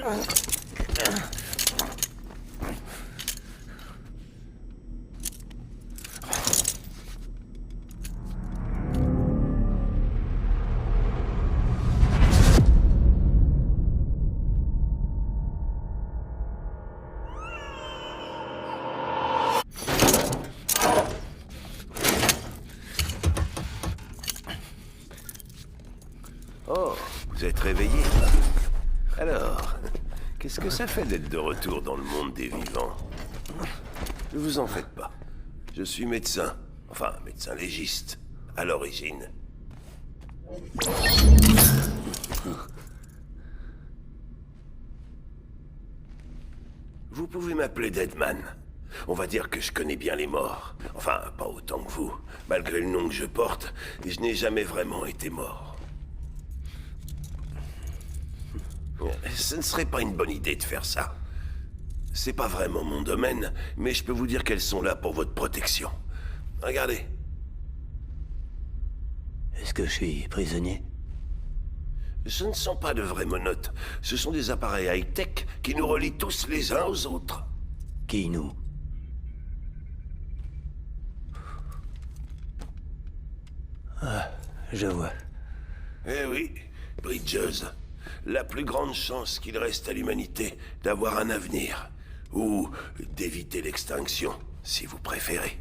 Oh, vous êtes réveillé. Alors, qu'est-ce que ça fait d'être de retour dans le monde des vivants? Ne vous en faites pas. Je suis médecin. Enfin, médecin légiste, à l'origine. Vous pouvez m'appeler Deadman. On va dire que je connais bien les morts. Enfin, pas autant que vous. Malgré le nom que je porte, je n'ai jamais vraiment été mort. Ce ne serait pas une bonne idée de faire ça. C'est pas vraiment mon domaine, mais je peux vous dire qu'elles sont là pour votre protection. Regardez. Est-ce que je suis prisonnier? Ce ne sont pas de vraies menottes. Ce sont des appareils high-tech qui nous relient tous les uns aux autres. Qui nous? Ah, je vois. Eh oui, Bridges. La plus grande chance qu'il reste à l'humanité d'avoir un avenir. Ou d'éviter l'extinction, si vous préférez.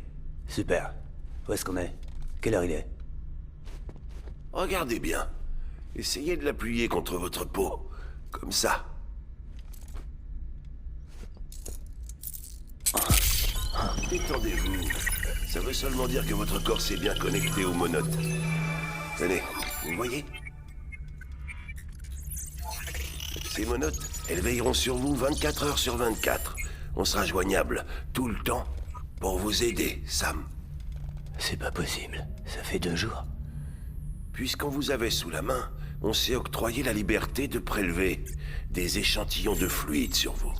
Super. Où est-ce qu'on est? Quelle heure il est? Regardez bien. Essayez de l'appuyer contre votre peau. Comme ça. Détendez-vous. Ça veut seulement dire que votre corps s'est bien connecté aux monotes. Tenez, vous voyez? Ces monotes, elles veilleront sur vous 24 heures sur 24. On sera joignable tout le temps pour vous aider, Sam. C'est pas possible. Ça fait 2 jours. Puisqu'on vous avait sous la main, on s'est octroyé la liberté de prélever des échantillons de fluide sur vous.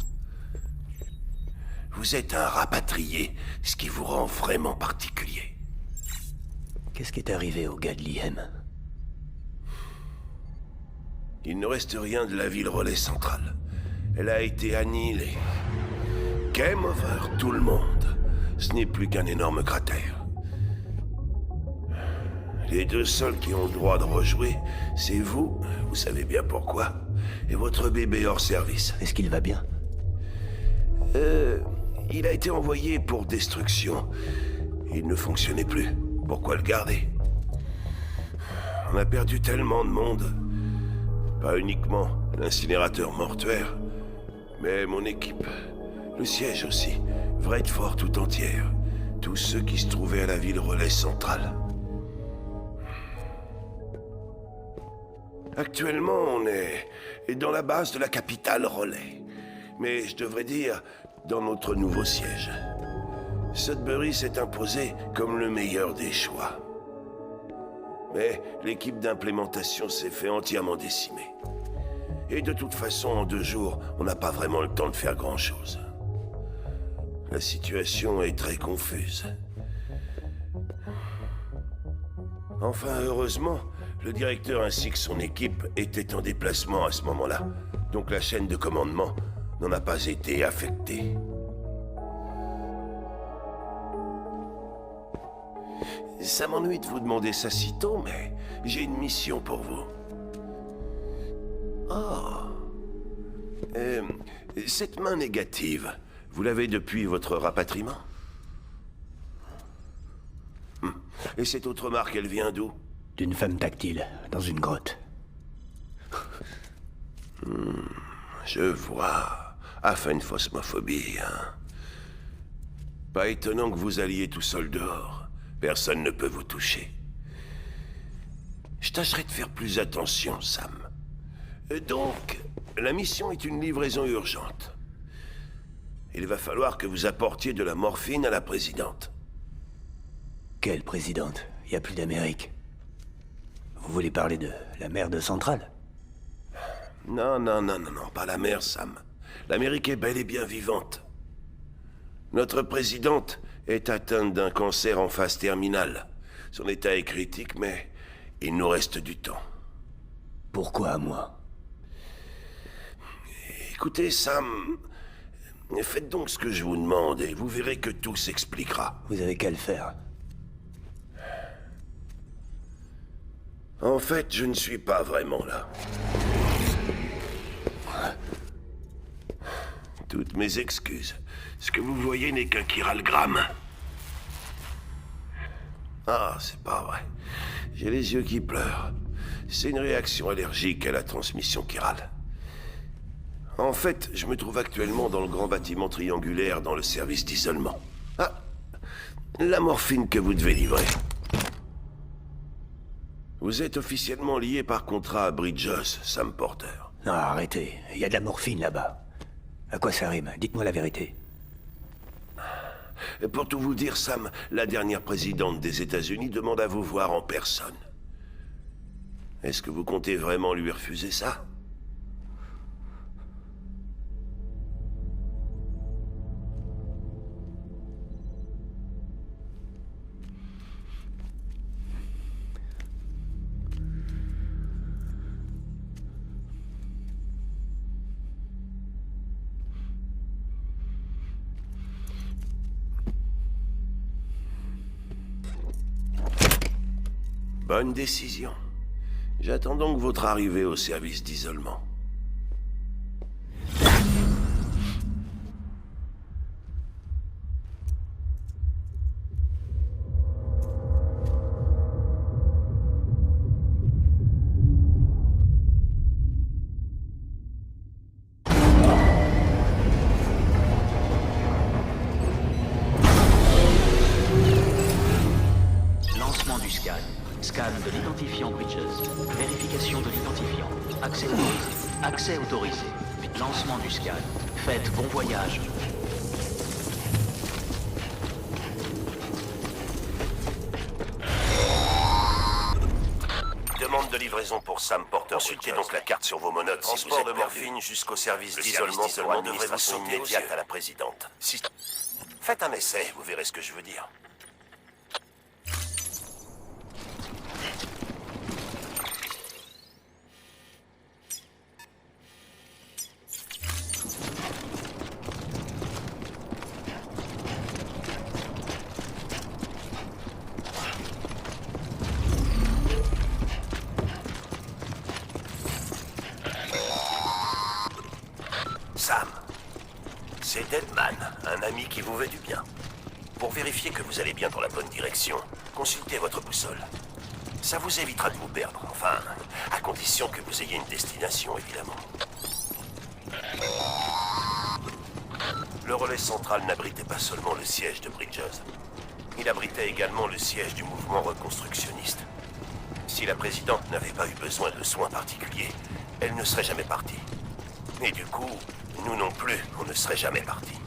Vous êtes un rapatrié, ce qui vous rend vraiment particulier. Qu'est-ce qui est arrivé au gars de l'IM? Il ne reste rien de la ville relais centrale. Elle a été annihilée. Game over, tout le monde. Ce n'est plus qu'un énorme cratère. Les 2 seuls qui ont le droit de rejouer, c'est vous savez bien pourquoi, et votre bébé hors service. Est-ce qu'il va bien? Il a été envoyé pour destruction. Il ne fonctionnait plus. Pourquoi le garder? On a perdu tellement de monde. Pas uniquement l'incinérateur mortuaire, mais mon équipe, le siège aussi, Vredefort tout entière, tous ceux qui se trouvaient à la ville relais centrale. Actuellement, on est dans la base de la capitale relais, mais je devrais dire dans notre nouveau siège. Sudbury s'est imposé comme le meilleur des choix. Mais l'équipe d'implémentation s'est fait entièrement décimer. Et de toute façon, en 2 jours, on n'a pas vraiment le temps de faire grand-chose. La situation est très confuse. Enfin, heureusement, le directeur ainsi que son équipe étaient en déplacement à ce moment-là. Donc la chaîne de commandement n'en a pas été affectée. Ça m'ennuie de vous demander ça si tôt, mais j'ai une mission pour vous. Oh. Cette main négative, vous l'avez depuis votre rapatriement? Et cette autre marque, elle vient d'où? D'une femme tactile, dans une grotte. Je vois. Aphenphosmophobie, hein. Pas étonnant que vous alliez tout seul dehors. Personne ne peut vous toucher. Je tâcherai de faire plus attention, Sam. Donc, la mission est une livraison urgente. Il va falloir que vous apportiez de la morphine à la présidente. Quelle présidente? Il n'y a plus d'Amérique. Vous voulez parler de la mère de Centrale? Non, pas la mère, Sam. L'Amérique est bel et bien vivante. Notre présidente est atteinte d'un cancer en phase terminale. Son état est critique, mais il nous reste du temps. Pourquoi à moi? Écoutez, Sam... Faites donc ce que je vous demande et vous verrez que tout s'expliquera. Vous avez qu'à le faire. En fait, je ne suis pas vraiment là. Toutes mes excuses. Ce que vous voyez n'est qu'un chiralgramme. Ah, c'est pas vrai. J'ai les yeux qui pleurent. C'est une réaction allergique à la transmission chirale. En fait, je me trouve actuellement dans le grand bâtiment triangulaire dans le service d'isolement. Ah, la morphine que vous devez livrer. Vous êtes officiellement lié par contrat à Bridges, Sam Porter. Non, arrêtez. Il y a de la morphine là-bas. À quoi ça rime? Dites-moi la vérité. Pour tout vous dire, Sam, la dernière présidente des États-Unis demande à vous voir en personne. Est-ce que vous comptez vraiment lui refuser ça? Bonne décision. J'attends donc votre arrivée au service d'isolement. Lancement du scan. Scan de l'identifiant Bridges. Vérification de l'identifiant. Accès autorisé. Accès autorisé. Lancement du scan. Faites bon voyage. Demande de livraison pour Sam Porter. Consultez donc la carte sur vos monotes. Transport de morphine jusqu'au service d'isolement devrait vous sauter immédiate à la présidente. Faites un essai, vous verrez ce que je veux dire. Sam, c'est Deadman, un ami qui vous veut du bien. Pour vérifier que vous allez bien dans la bonne direction, consultez votre boussole. Ça vous évitera de vous perdre, enfin, à condition que vous ayez une destination, évidemment. Le relais central n'abritait pas seulement le siège de Bridges. Il abritait également le siège du mouvement reconstructionniste. Si la présidente n'avait pas eu besoin de soins particuliers, elle ne serait jamais partie. Et du coup, nous non plus, on ne serait jamais partis.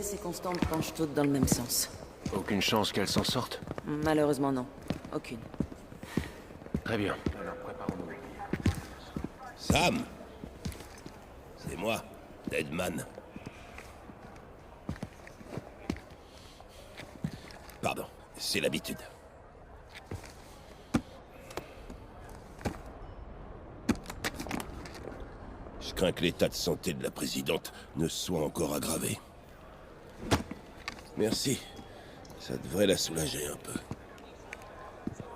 Ces constantes penchent toutes dans le même sens. Aucune chance qu'elle s'en sorte? Malheureusement, non. Aucune. Très bien. Sam! C'est moi, Deadman. Pardon, c'est l'habitude. Je crains que l'état de santé de la présidente ne soit encore aggravé. Merci. Ça devrait la soulager un peu.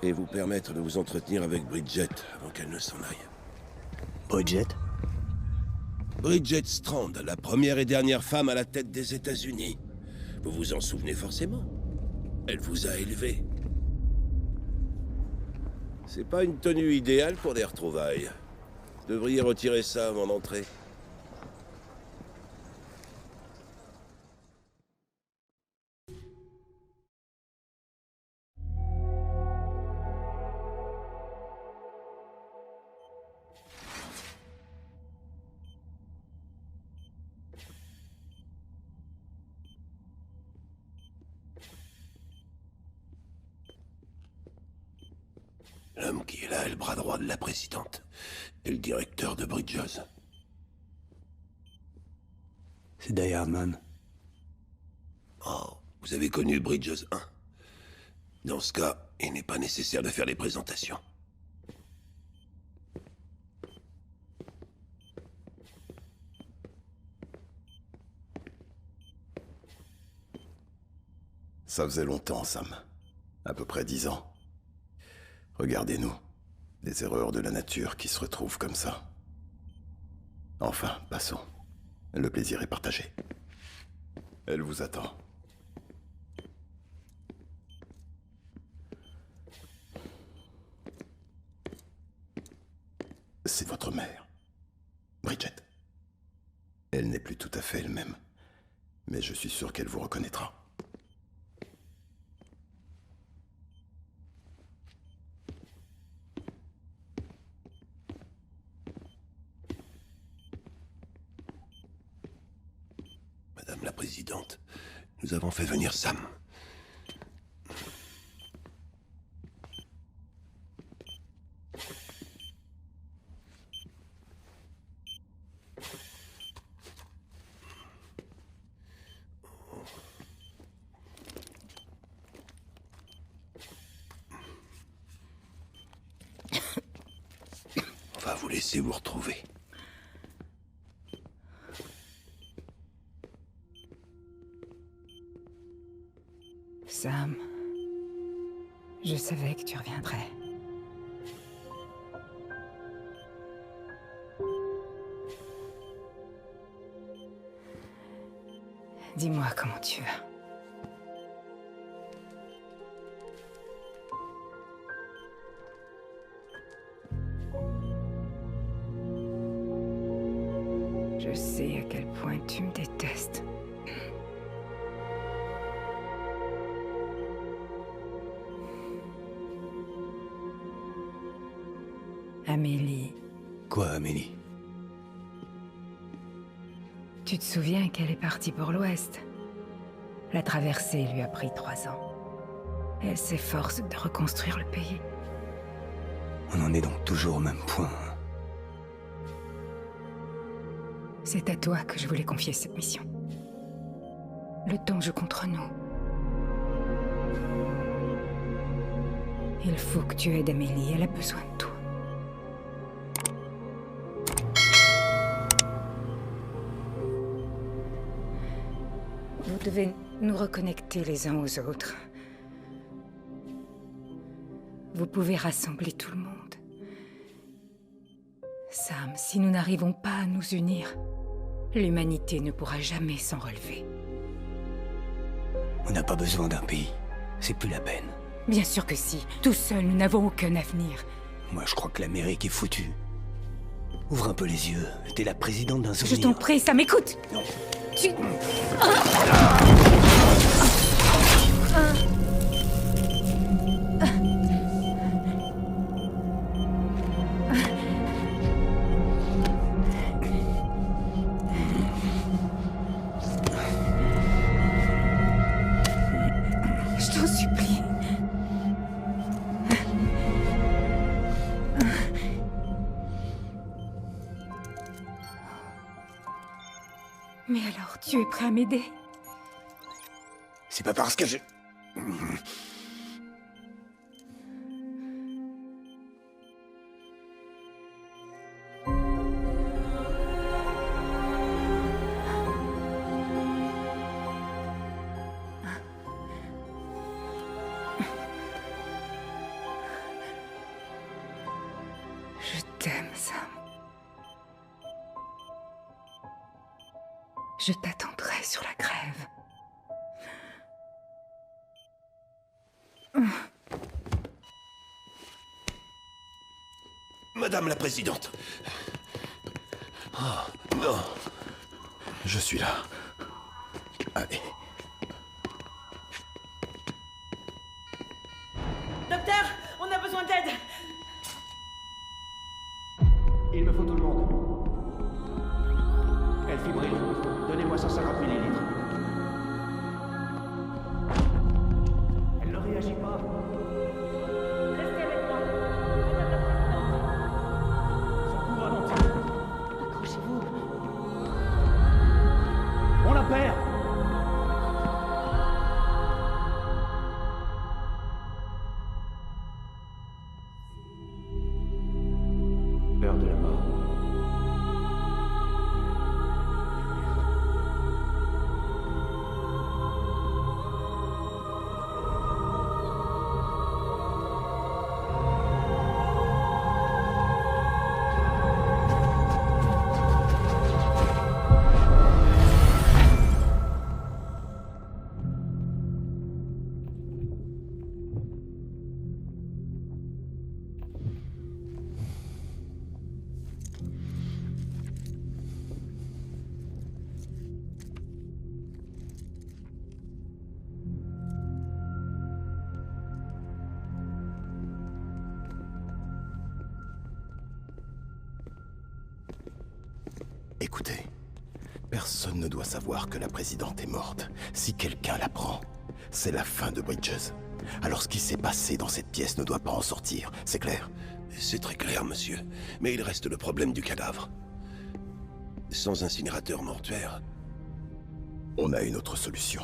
et vous permettre de vous entretenir avec Bridget avant qu'elle ne s'en aille. Bridget? Bridget Strand, la première et dernière femme à la tête des États-Unis. Vous vous en souvenez forcément. Elle vous a élevé. C'est pas une tenue idéale pour des retrouvailles. Vous devriez retirer ça avant d'entrer. L'homme qui est là est le bras droit de la présidente et le directeur de Bridges. C'est Die Hardman. Oh, vous avez connu Bridges 1. Dans ce cas, il n'est pas nécessaire de faire les présentations. Ça faisait longtemps, Sam. À peu près 10 ans. Regardez-nous. Des erreurs de la nature qui se retrouvent comme ça. Enfin, passons. Le plaisir est partagé. Elle vous attend. C'est votre mère, Bridget. Elle n'est plus tout à fait elle-même, mais je suis sûr qu'elle vous reconnaîtra. Madame la Présidente, nous avons fait venir Sam. On va vous laisser vous retrouver. Sam, je savais que tu reviendrais. Dis-moi comment tu vas. Je sais à quel point tu me détestes. Amélie. Quoi, Amélie? Tu te souviens qu'elle est partie pour l'Ouest? La traversée lui a pris 3 ans. Elle s'efforce de reconstruire le pays. On en est donc toujours au même point. Hein. C'est à toi que je voulais confier cette mission. Le temps joue contre nous. Il faut que tu aides Amélie, elle a besoin de toi. Vous devez nous reconnecter les uns aux autres. Vous pouvez rassembler tout le monde. Sam, si nous n'arrivons pas à nous unir, l'humanité ne pourra jamais s'en relever. On n'a pas besoin d'un pays. C'est plus la peine. Bien sûr que si. Tout seul, nous n'avons aucun avenir. Moi, je crois que l'Amérique est foutue. Ouvre un peu les yeux. T'es la présidente d'un Je souvenir. t'en prie, Sam, écoute. Tu... Je t'en supplie. Mais alors, tu es prêt à m'aider? C'est pas parce que je... Je t'attendrai sur la grève. Madame la Présidente. Oh, non. Je suis là. Allez. Docteur, on a besoin d'aide. Il me faut tout le monde. Elle fibrille. Donnez-moi 150 millilitres. Elle ne réagit pas. Restez avec moi. Son pouls ralentit. Accrochez-vous. On la perd. Peur de la mort. Écoutez, personne ne doit savoir que la présidente est morte. Si quelqu'un l'apprend, c'est la fin de Bridges. Alors ce qui s'est passé dans cette pièce ne doit pas en sortir, c'est clair? C'est très clair, monsieur. Mais il reste le problème du cadavre. Sans incinérateur mortuaire, On a une autre solution.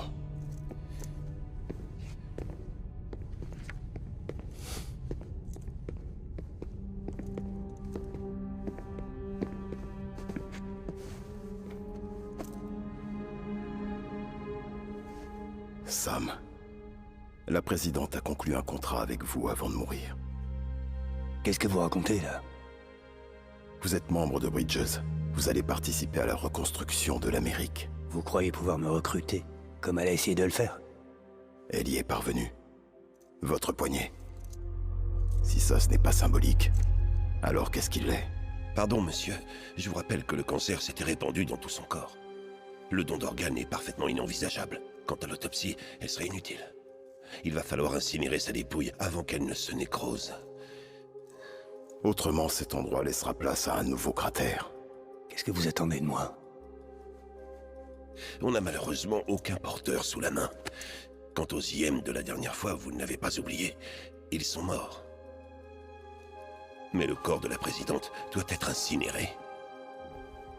Sam, la présidente a conclu un contrat avec vous avant de mourir. Qu'est-ce que vous racontez, là? Vous êtes membre de Bridges. Vous allez participer à la reconstruction de l'Amérique. Vous croyez pouvoir me recruter, comme elle a essayé de le faire? Elle y est parvenue. Votre poignet. Si ça, ce n'est pas symbolique, alors qu'est-ce qu'il l'est? Pardon, monsieur. Je vous rappelle que le cancer s'était répandu dans tout son corps. Le don d'organes est parfaitement inenvisageable. Quant à l'autopsie, elle serait inutile. Il va falloir incinérer sa dépouille avant qu'elle ne se nécrose. Autrement, cet endroit laissera place à un nouveau cratère. Qu'est-ce que vous attendez de moi? On n'a malheureusement aucun porteur sous la main. Quant aux IM de la dernière fois, vous ne l'avez pas oublié. Ils sont morts. Mais le corps de la présidente doit être incinéré.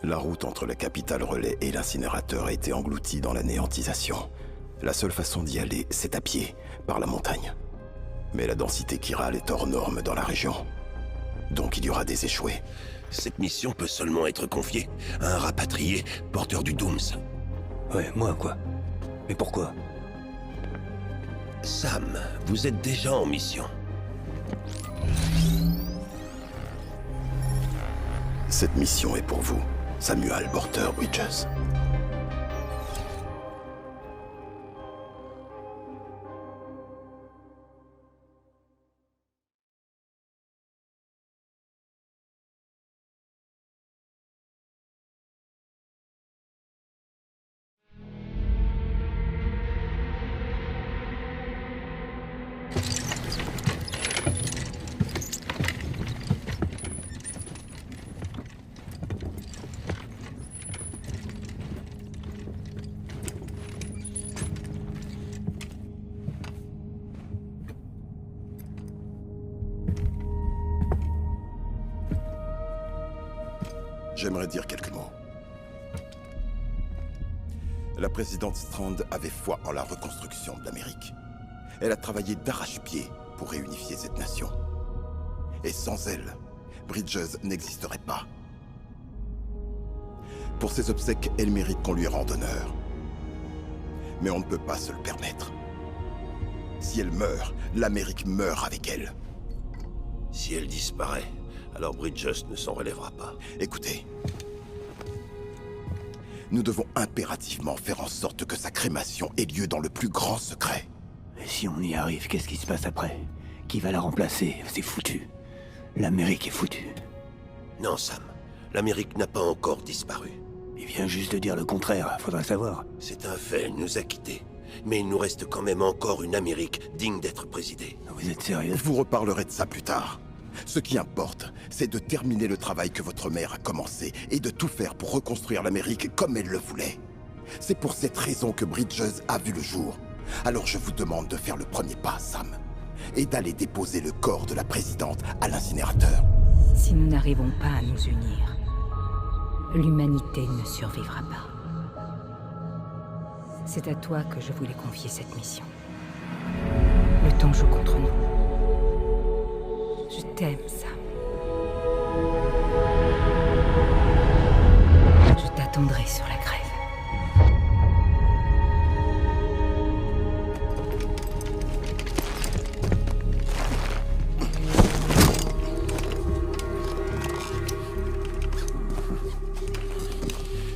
La route entre la capitale Relais et l'incinérateur a été engloutie dans l'anéantisation. La seule façon d'y aller, c'est à pied, par la montagne. Mais la densité chirale est hors norme dans la région. Donc il y aura des échoués. Cette mission peut seulement être confiée à un rapatrié porteur du Dooms. Ouais, moi, quoi? Mais pourquoi? Sam, vous êtes déjà en mission. Cette mission est pour vous, Samuel Porter Bridges. J'aimerais dire quelques mots. La présidente Strand avait foi en la reconstruction de l'Amérique. Elle a travaillé d'arrache-pied pour réunifier cette nation. Et sans elle, Bridges n'existerait pas. Pour ses obsèques, elle mérite qu'on lui rende honneur. Mais on ne peut pas se le permettre. Si elle meurt, l'Amérique meurt avec elle. Si elle disparaît, alors Bridges ne s'en relèvera pas. Écoutez, Nous devons impérativement faire en sorte que sa crémation ait lieu dans le plus grand secret. Et si on y arrive, qu'est-ce qui se passe après? Qui va la remplacer? C'est foutu. L'Amérique est foutue. Non, Sam. L'Amérique n'a pas encore disparu. Il vient juste de dire le contraire, faudrait savoir. C'est un fait, elle nous a quittés. Mais il nous reste quand même encore une Amérique digne d'être présidée. Vous êtes sérieux? Je vous reparlerai de ça plus tard. Ce qui importe, c'est de terminer le travail que votre mère a commencé et de tout faire pour reconstruire l'Amérique comme elle le voulait. C'est pour cette raison que Bridges a vu le jour. Alors je vous demande de faire le premier pas, Sam, et d'aller déposer le corps de la présidente à l'incinérateur. Si nous n'arrivons pas à nous unir, l'humanité ne survivra pas. C'est à toi que je voulais confier cette mission. Le temps joue contre nous. Je t'aime, Sam. Je t'attendrai sur la grève.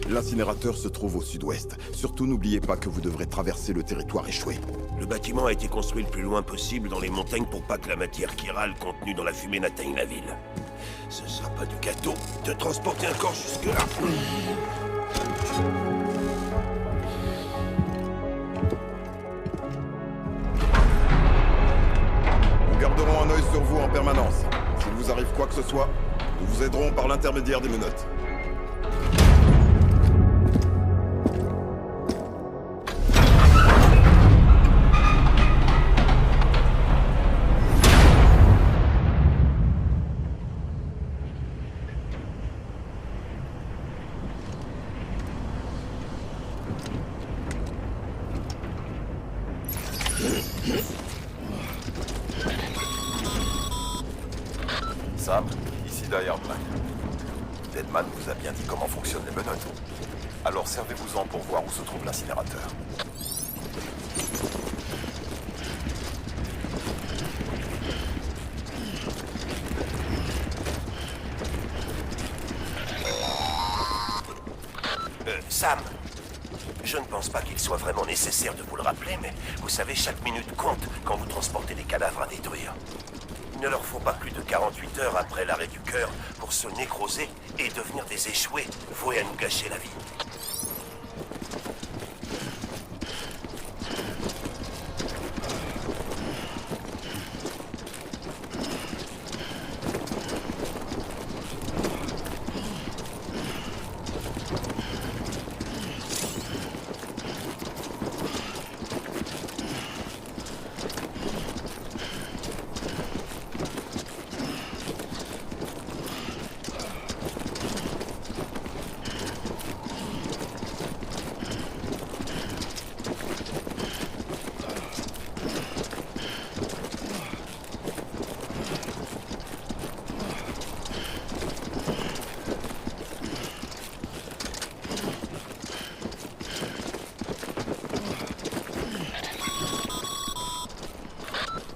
L'incinérateur se trouve au sud-ouest. Surtout n'oubliez pas que vous devrez traverser le territoire échoué. Le bâtiment a été construit le plus loin possible dans les montagnes pour pas que la matière chirale contenue dans la fumée n'atteigne la ville. Ce sera pas du gâteau de transporter un corps jusque-là. Nous garderons un œil sur vous en permanence. S'il vous arrive quoi que ce soit, nous vous aiderons par l'intermédiaire des menottes. Sam, ici Diamond. Deadman vous a bien dit comment fonctionnent les menottes. Alors servez-vous-en pour voir où se trouve l'incinérateur. Sam, je ne pense pas qu'il soit vraiment nécessaire de vous le rappeler, mais vous savez, chaque minute compte quand vous transportez des cadavres à détruire. Il ne leur faut pas plus de 48 heures après l'arrêt du cœur pour se nécroser et devenir des échoués voués à nous gâcher la vie.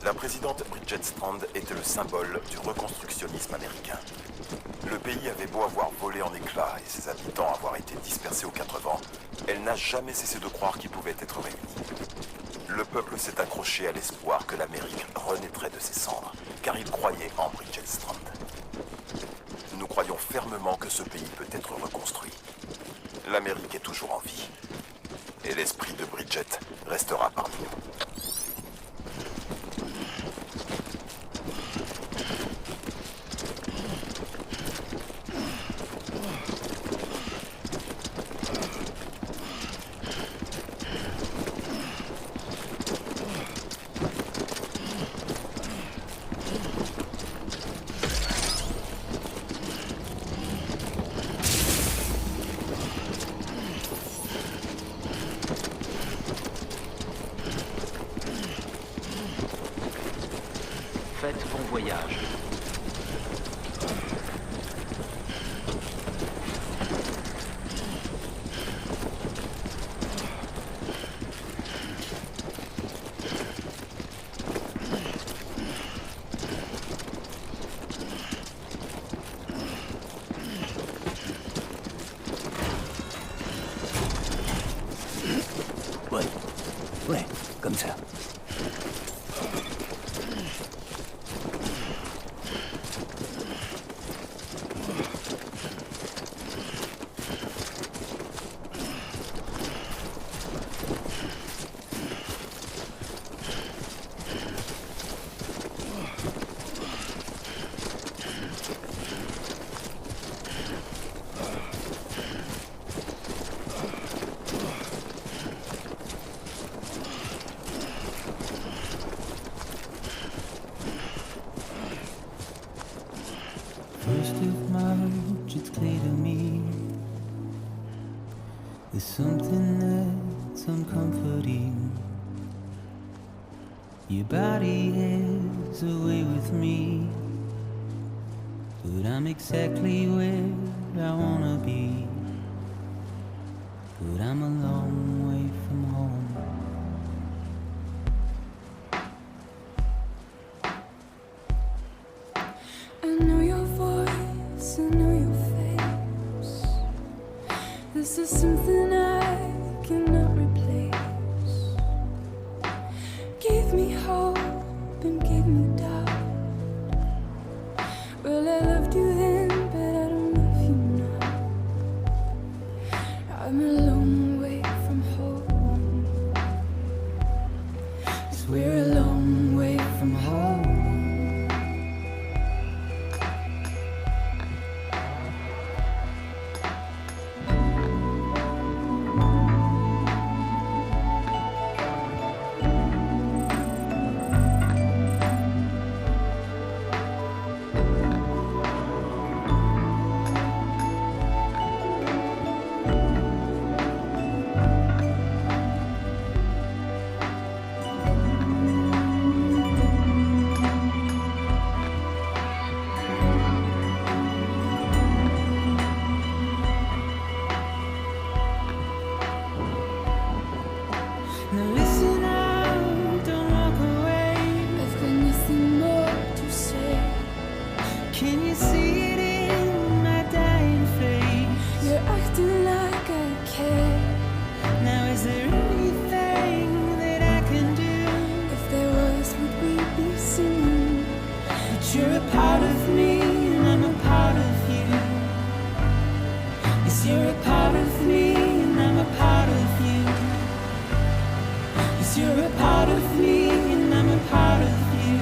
La présidente Bridget Strand était le symbole du reconstructionnisme américain. Le pays avait beau avoir volé en éclats et ses habitants avoir été dispersés aux quatre vents, elle n'a jamais cessé de croire qu'ils pouvaient être réunis. Le peuple s'est accroché à l'espoir que l'Amérique renaîtrait de ses cendres, car il croyait en Bridget Strand. Nous croyons fermement que ce pays peut être reconstruit. L'Amérique est toujours en vie. Et l'esprit de Bridget restera parmi nous. Faites bon voyage. comme ça. First of March, it's clear to me there's something that's uncomforting. Your body is away with me, but I'm exactly where I wanna be. But I'm a long way from home. I know your voice, I know your face. This is something I cannot replace. Gave me hope and gave me doubt. Well, I loved you then, but I don't love you now. I'm a long way from home. 'Cause we're a long way from home. Now listen out, don't walk away. I've got nothing more to say. Can you see it in my dying face? You're acting like I care. Now is there anything that I can do? If there was, would we be singing? But you're a part of me and I'm a part of you. Yes, you're a part of me and I'm a part of you. Yes, you're a part of me and I'm a part of you.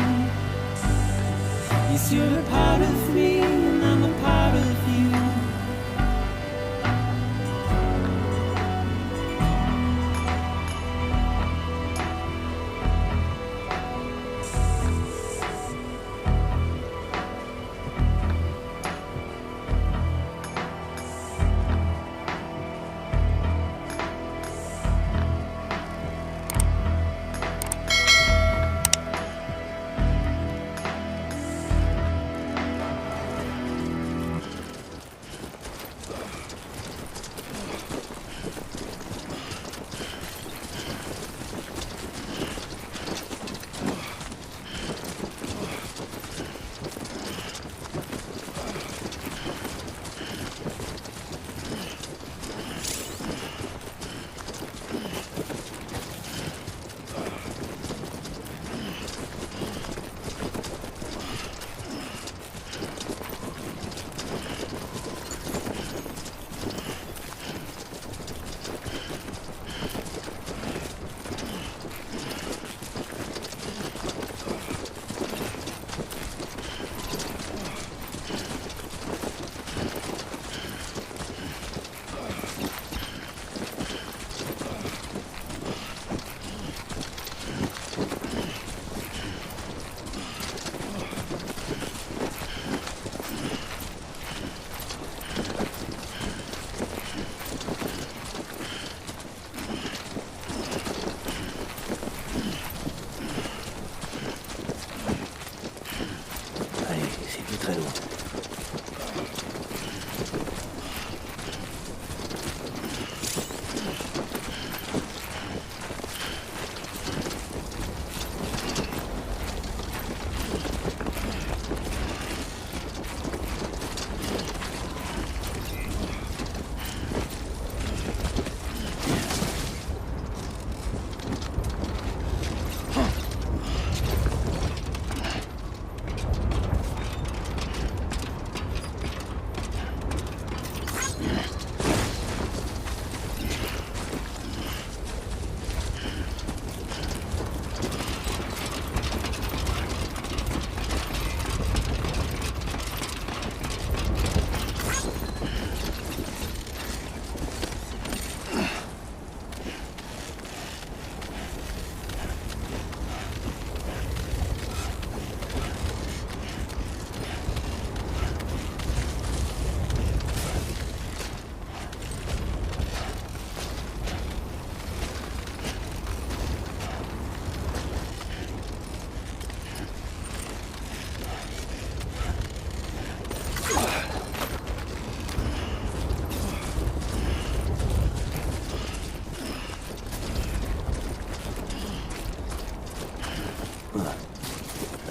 Yes, you're a part of me and I'm a part of you.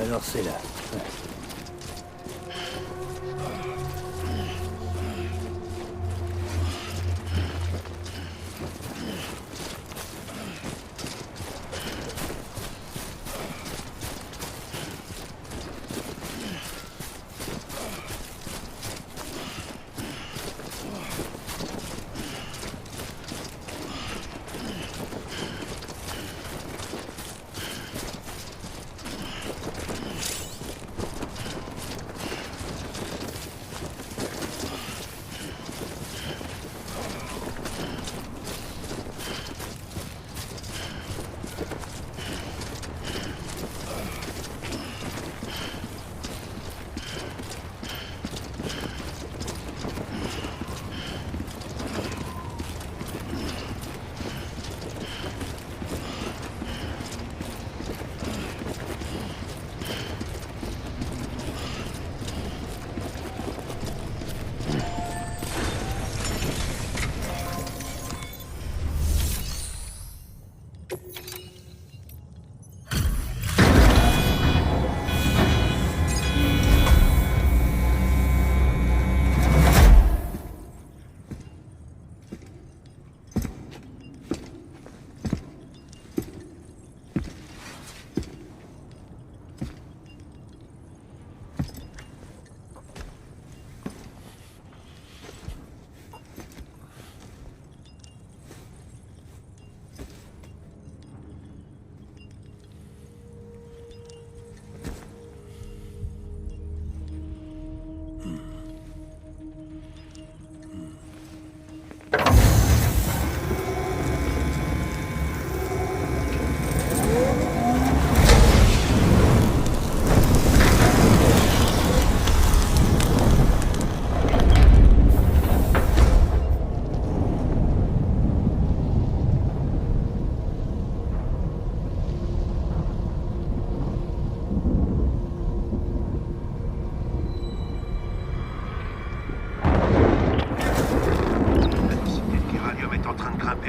Alors c'est là.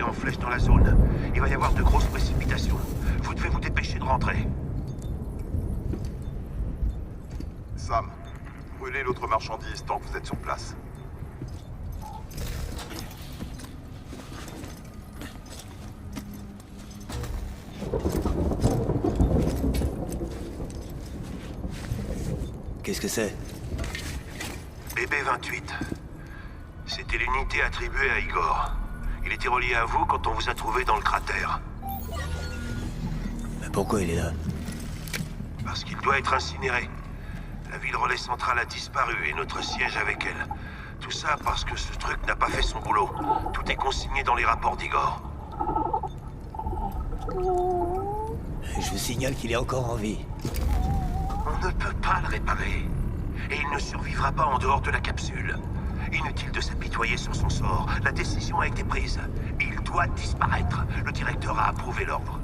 En flèche dans la zone. Il va y avoir de grosses précipitations. Vous devez vous dépêcher de rentrer. Sam, brûlez l'autre marchandise tant que vous êtes sur place. Qu'est-ce que c'est? BB-28. C'était l'unité attribuée à Igor. Il était relié à vous quand on vous a trouvé dans le cratère. Mais pourquoi il est là? Parce qu'il doit être incinéré. La ville relais centrale a disparu et notre siège avec elle. Tout ça parce que ce truc n'a pas fait son boulot. Tout est consigné dans les rapports d'Igor. Je vous signale qu'il est encore en vie. On ne peut pas le réparer. Et il ne survivra pas en dehors de la capsule. Inutile de s'apitoyer sur son sort. La décision a été prise. Il doit disparaître. Le directeur a approuvé l'ordre.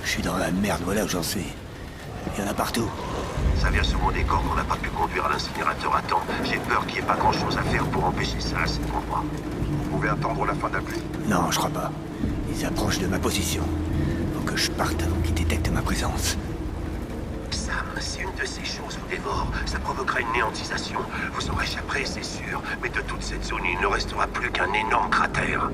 Je suis dans la merde, voilà où j'en suis. Il y en a partout. Ça vient sur mon décor qu'on n'a pas pu conduire à l'incinérateur à temps. J'ai peur qu'il n'y ait pas grand-chose à faire pour empêcher ça à cet endroit. Vous pouvez attendre la fin de la pluie? Non, je crois pas. Ils approchent de ma position. Faut que je parte avant qu'ils détectent ma présence. Sam, si Si une de ces choses vous dévore, ça provoquera une néantisation. Vous en réchapperez, c'est sûr, mais de toute cette zone, il ne restera plus qu'un énorme cratère.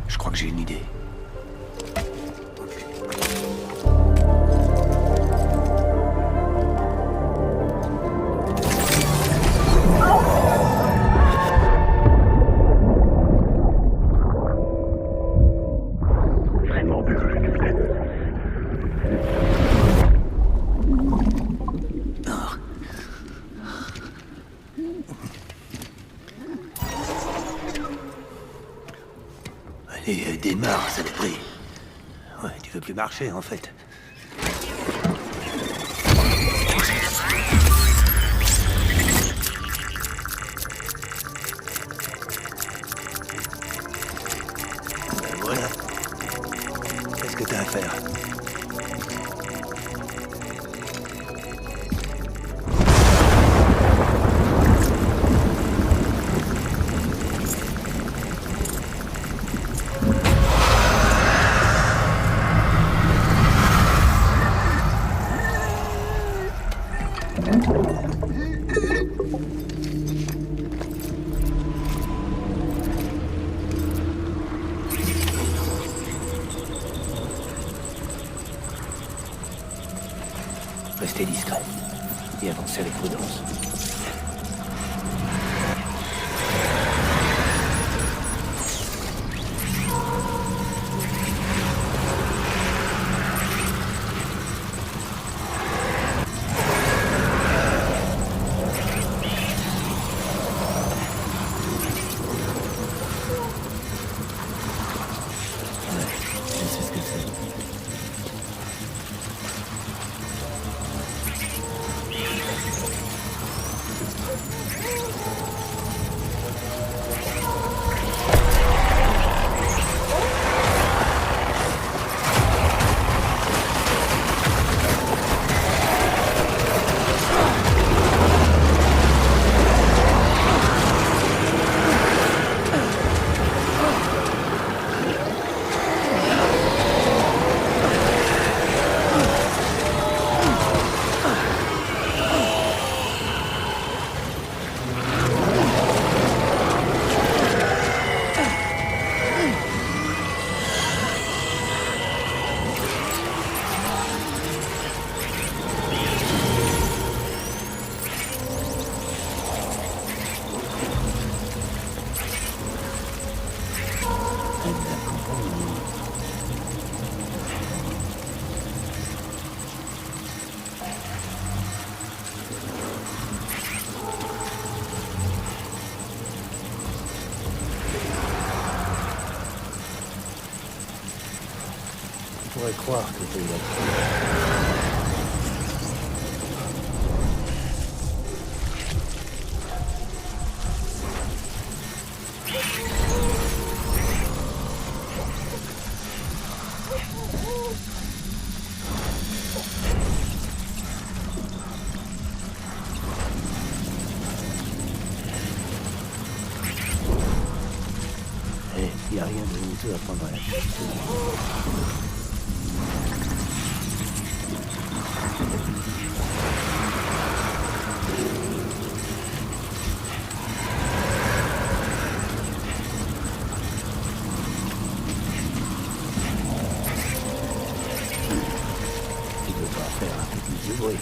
Je crois que j'ai une idée. Allez, démarre, saloperie. Ouais, tu veux plus marcher, en fait. Ben voilà. Qu'est-ce que t'as à faire? Restez discret et avancez avec prudence. Je sais ce que c'est. On pourrait croire que t'es là. Il n'y a rien de honteux à prendre à la tête. Tu peux pas faire un peu plus de bruit.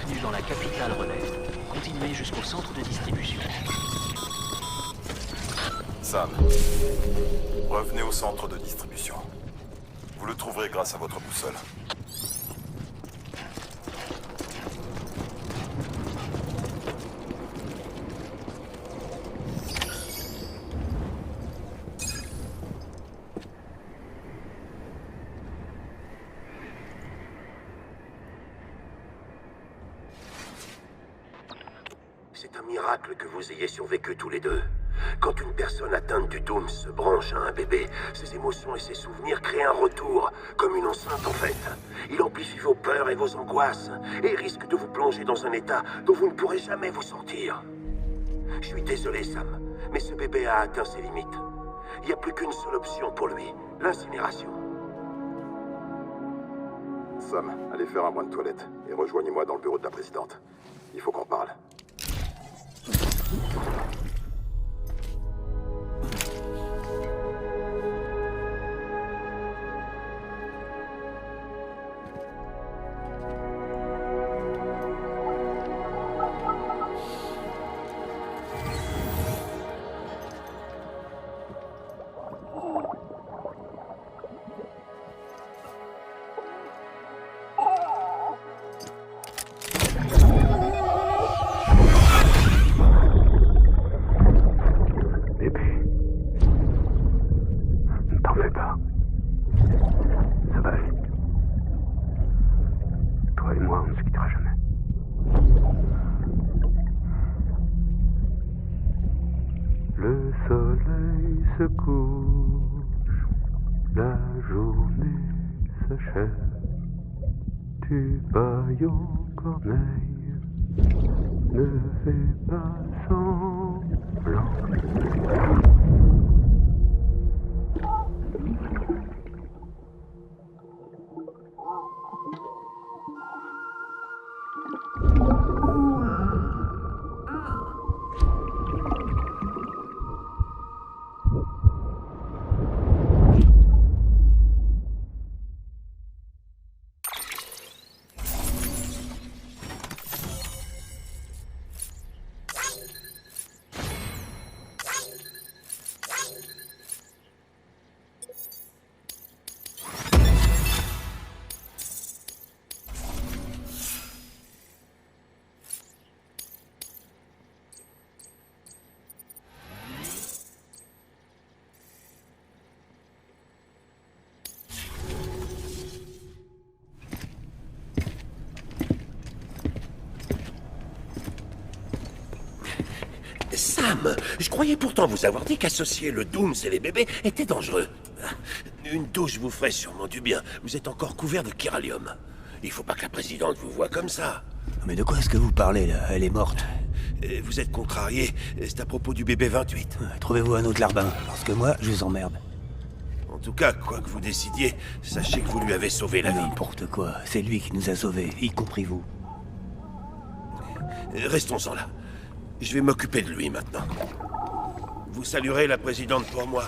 Bienvenue dans la capitale relais. Continuez jusqu'au centre de distribution. Sam, revenez au centre de distribution. Vous le trouverez grâce à votre boussole. C'est un miracle que vous ayez survécu tous les deux. Quand une personne atteinte du Doom se branche à un bébé, ses émotions et ses souvenirs créent un retour, comme une enceinte en fait. Il amplifie vos peurs et vos angoisses, et risque de vous plonger dans un état dont vous ne pourrez jamais vous sortir. Je suis désolé, Sam, mais ce bébé a atteint ses limites. Il n'y a plus qu'une seule option pour lui, l'incinération. Sam, allez faire un brin de toilette et rejoignez-moi dans le bureau de la présidente. Il faut qu'on parle. Le soleil se couche, la journée s'achève, tu bailles aux corneilles, ne fais pas semblant. Sam, je croyais pourtant vous avoir dit qu'associer le Dooms et les bébés était dangereux. Une douche vous ferait sûrement du bien. Vous êtes encore couvert de chiralium. Il faut pas que la présidente vous voie comme ça. Mais de quoi est-ce que vous parlez, là? Elle est morte. Vous êtes contrarié. C'est à propos du bébé 28. Trouvez-vous un autre larbin, parce que moi, je vous emmerde. En tout cas, quoi que vous décidiez, sachez que vous lui avez sauvé la vie. N'importe quoi. C'est lui qui nous a sauvés, y compris vous. Restons-en là. Je vais m'occuper de lui maintenant. Vous saluerez la présidente pour moi.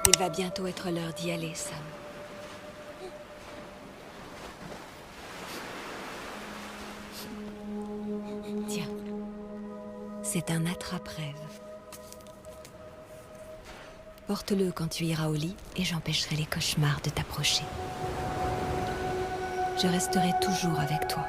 Il va bientôt être l'heure d'y aller, Sam. Tiens, c'est un attrape-rêve. Porte-le quand tu iras au lit et j'empêcherai les cauchemars de t'approcher. Je resterai toujours avec toi.